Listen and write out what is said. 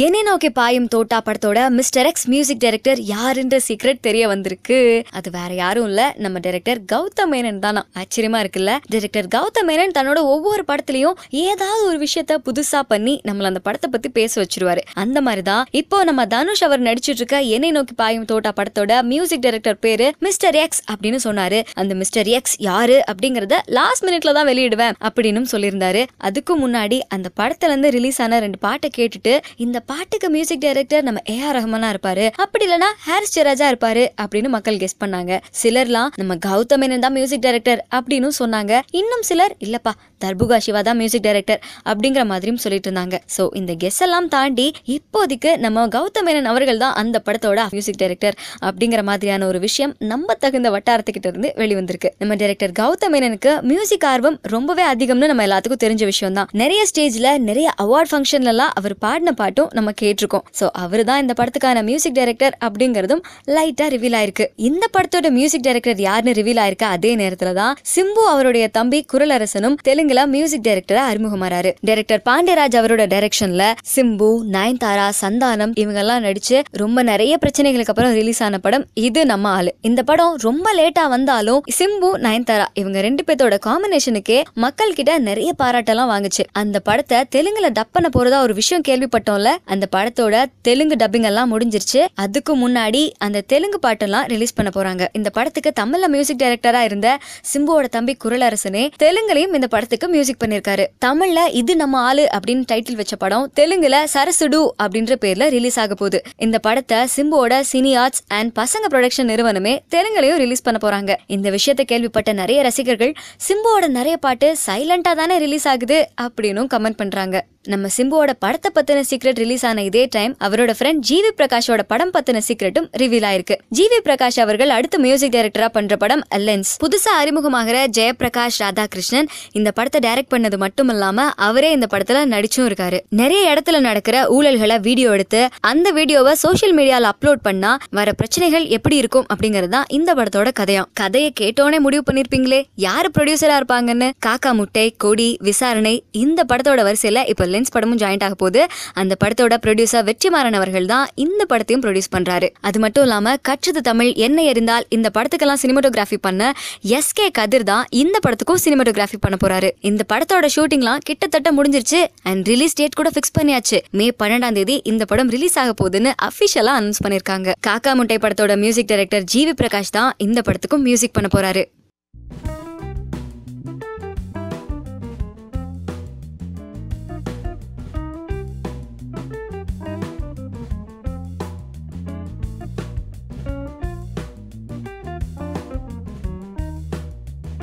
என்னை நோக்கி பாயும் தோட்டா படத்தோட மிஸ்டர் எக்ஸ் மியூசிக் டைரக்டர் யாருன்ற சீக்ரெட் தெரிய வந்திருக்கு. அது வேற யாரும் இல்ல, நம்ம டைரக்டர் கௌதம் மேனன் தானா. ஆச்சரியமா இருக்குல்ல. டைரக்டர் கௌதம் மேனன் தன்னோட ஒவ்வொரு படத்துலயும் ஏதாவது ஒரு விஷயத்த புதுசா பண்ணி நம்மள அந்த படத்தை பத்தி பேச வச்சிருவாரு. அந்த மாதிரிதான் இப்போ நம்ம தனுஷ் அவர் நடிச்சிட்டு இருக்க என்னை நோக்கி பாயும் தோட்டா படத்தோட மியூசிக் டைரக்டர் பேரு மிஸ்டர் எக்ஸ் அப்படின்னு சொன்னாரு. அந்த மிஸ்டர் எக்ஸ் யாரு அப்படிங்கறத லாஸ்ட் மினிட்ல தான் வெளியிடுவேன் அப்படின்னு சொல்லியிருந்தாரு. அதுக்கு முன்னாடி அந்த படத்துல இருந்து ரிலீஸ் ஆன 2 பாட்டை கேட்டுட்டு இந்த பாட்டுக்கு மியூசிக் டைரக்டர் நம்ம ஏஆர் ரஹ்மானா இருப்பாரு, அப்படி இல்லனா ஹாரிஸ் ஜெயராஜா இருப்பாரு அப்படின்னு மக்கள் கெஸ் பண்ணாங்க. சிலர்லாம் நம்ம கௌதம் மேனன் தான் மியூசிக் டைரக்டர் அப்படின்னு சொன்னாங்க. இன்னும் சிலர் இல்லப்பா தர்புகா சிவா தான் மியூசிக் டைரக்டர் அப்படிங்கிற மாதிரியும் சொல்லிட்டு இருந்தாங்க. சோ இந்த கெஸ் எல்லாம் தாண்டி இப்போதைக்கு நம்ம கௌதம் மேனன் அவர்கள் தான் அந்த படத்தோட மியூசிக் டைரக்டர் அப்படிங்கிற மாதிரியான ஒரு விஷயம் நம்ம தகுந்த வட்டாரத்துக்கிட்ட இருந்து வெளிவந்திருக்கு. நம்ம டைரக்டர் கௌதம் மேனனுக்கு மியூசிக் ஆர்வம் ரொம்பவே அதிகம்னு நம்ம எல்லாத்துக்கும் தெரிஞ்ச விஷயம் தான். நிறைய ஸ்டேஜ்ல நிறைய அவார்ட் ஃபங்க்ஷன்ல எல்லாம் அவர் பாடின பாட்டும் நம்ம கேட்டிருக்கோம். சோ அவரு தான் இந்த படத்துக்கான மியூசிக் டைரக்டர் அப்படிங்கறதும் லைட்டா ரிவீல் ஆயிருக்கு. இந்த படத்தோட மியூசிக் டைரக்டர் யாருன்னு ரிவீல் ஆயிருக்க அதே நேரத்துல தான் சிம்பு அவருடைய தம்பி குரலரசனும் தெலுங்குல மியூசிக் டைரக்டரா அறிமுகமாறாரு. டைரக்டர் பாண்டியராஜ் அவரோட டைரக்ஷன்ல சிம்பு, நயன்தாரா, சந்தானம் இவங்க எல்லாம் நடிச்சு ரொம்ப நிறைய பிரச்சனைகளுக்கு அப்புறம் ரிலீஸ் ஆன படம் இது நம்ம ஆளு. இந்த படம் ரொம்ப லேட்டா வந்தாலும் சிம்பு, நயன்தாரா இவங்க 2 பேத்தோட காம்பினேஷனுக்கே மக்கள் கிட்ட நிறைய பாராட்டெல்லாம் வாங்குச்சு. அந்த படத்தை தெலுங்குல டப் பண்ண போறதா ஒரு விஷயம் கேள்விப்பட்டோம்ல. அந்த படத்தோட தெலுங்கு டப்பிங் எல்லாம் முடிஞ்சிருச்சு. அதுக்கு முன்னாடி அந்த தெலுங்கு பாட்டெல்லாம் ரிலீஸ் பண்ண போறாங்க. இந்த படத்துக்கு தமிழ்ல மியூசிக் டைரக்டரா இருந்த சிம்புவோட தம்பி குரலரசனே தெலுங்குலயும் இந்த படத்துக்கு மியூசிக் பண்ணிருக்காரு. தமிழ்ல இது நம்ம ஆளு அப்படின்னு டைட்டில் வச்ச படம் தெலுங்குல சரசுடு அப்படின்ற பேர்ல ரிலீஸ் ஆக போகுது. இந்த படத்தை சிம்புவோட சினி ஆர்ட்ஸ் அண்ட் பசங்க ப்ரொடக்ஷன் நிறுவனமே தெலுங்குலயும் ரிலீஸ் பண்ண போறாங்க. இந்த விஷயத்தை கேள்விப்பட்ட நிறைய ரசிகர்கள் சிம்புவோட நிறைய பாட்டு சைலண்டா தானே ரிலீஸ் ஆகுது அப்படின்னு கமெண்ட் பண்றாங்க. நம்ம சிம்புவோட படத்தை பத்தின சீக்ரெட் ரிலீஸ் ஆன இதே டைம் அவரோட ஃப்ரெண்ட் ஜிவி பிரகாஷோட படம் பத்தின சீக்ரெட்டும் ரிவீல் ஆயிருக்கு. ஜிவி பிரகாஷ் அவர்கள் அடுத்த மியூசிக் டைரக்டரா பண்ற படம் லென்ஸ். புதுசா அறிமுகமாகிற ஜெயபிரகாஷ் ராதாகிருஷ்ணன் இந்த படத்தை டைரக்ட் பண்ணது மட்டும் இல்லாம அவரே இந்த படத்துல நடிச்சும் இருக்காரு. நிறைய இடத்துல நடக்கிற ஊழல்களை வீடியோ எடுத்து அந்த வீடியோவை சோசியல் மீடியால அப்லோட் பண்ணா வர பிரச்சனைகள் எப்படி இருக்கும் அப்படிங்கறதுதான் இந்த படத்தோட கதையாம். கதையை கேட்டோனே முடிவு பண்ணிருப்பீங்களே யாரு ப்ரொடியூசரா இருப்பாங்கன்னு. காக்கா முட்டை, கொடி, விசாரணை இந்த படத்தோட வரிசையில இப்ப லென்ஸ் படமும் ஜாயிண்ட் ஆக போகுது. அந்த படத்தோட ப்ரொடியூசர் வெற்றிமாறன் அவர்கள் தான் இந்த படத்தையும் ப்ரொடியூஸ் பண்றாரு. அது மட்டும் இல்லாம கற்றது தமிழ் என்ன எறிந்தால் இந்த படத்துக்கெல்லாம் சினிமாட்டோகிராஃபி பண்ண எஸ்கே கதிர் தான் இந்த படத்துக்கும் சினிமாட்டோகிராஃபி பண்ண போறாரு. இந்த படத்தோட ஷூட்டிங்லாம் கிட்டத்தட்ட முடிஞ்சிருச்சு அண்ட் ரிலீஸ் டேட் கூட ஃபிக்ஸ் பண்ணியாச்சு. மே 12 இந்த படம் ரிலீஸ் ஆக போகுதுன்னு அபிஷியலா அனௌன்ஸ் பண்ணிருக்காங்க. காக்கா முட்டை படத்தோட மியூசிக் டைரக்டர் ஜிவி பிரகாஷ் தான் இந்த படத்துக்கும் மியூசிக் பண்ண போறாரு.